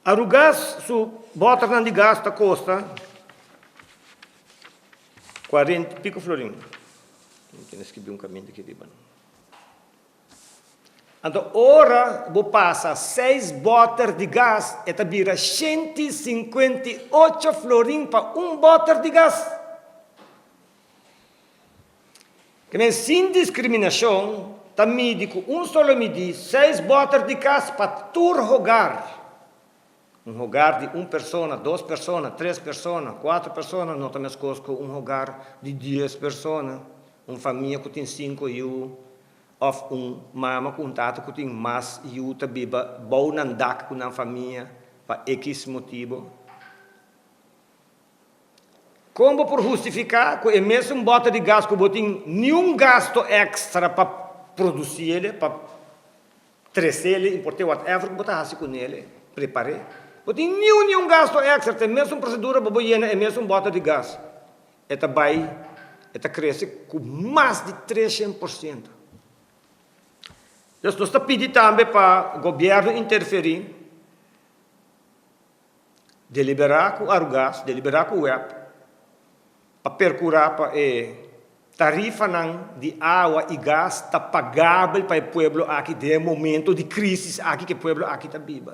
O gás, su bota de gás custa 40 pico florim. Não tem que um caminho daqui de banho. Então, ora, vou passar 6 botas de gás, e vira 158 florim para bota de gás. Que sem discriminação, também digo, só medir 6 botas de gás para todo hogar. Hogar de 1 pessoa, 2 pessoas, 3 pessoas, 4 pessoas, não também conosco hogar de 10 pessoas, família que tem 5 ou mama com tata que tem mais também bom nandak com a família para X motivo. Como por justificar que é mesmo bota de gás que tem nenhum gasto extra para produzir ele, para crescer ele, importar whatever que botar assim com ele, preparei. Não tem nenhum gasto extra, tem mesmo procedura para boiar, é mesmo bota de gás. Eta vai, eta cresce com mais de 300%. Então, nós estamos pedindo também para o governo interferir, deliberar com o gás, deliberar com o web, para percurar para tarifa de água e gás está pagável para o povo aqui, de momento de crise aqui que o povo aqui está vivo.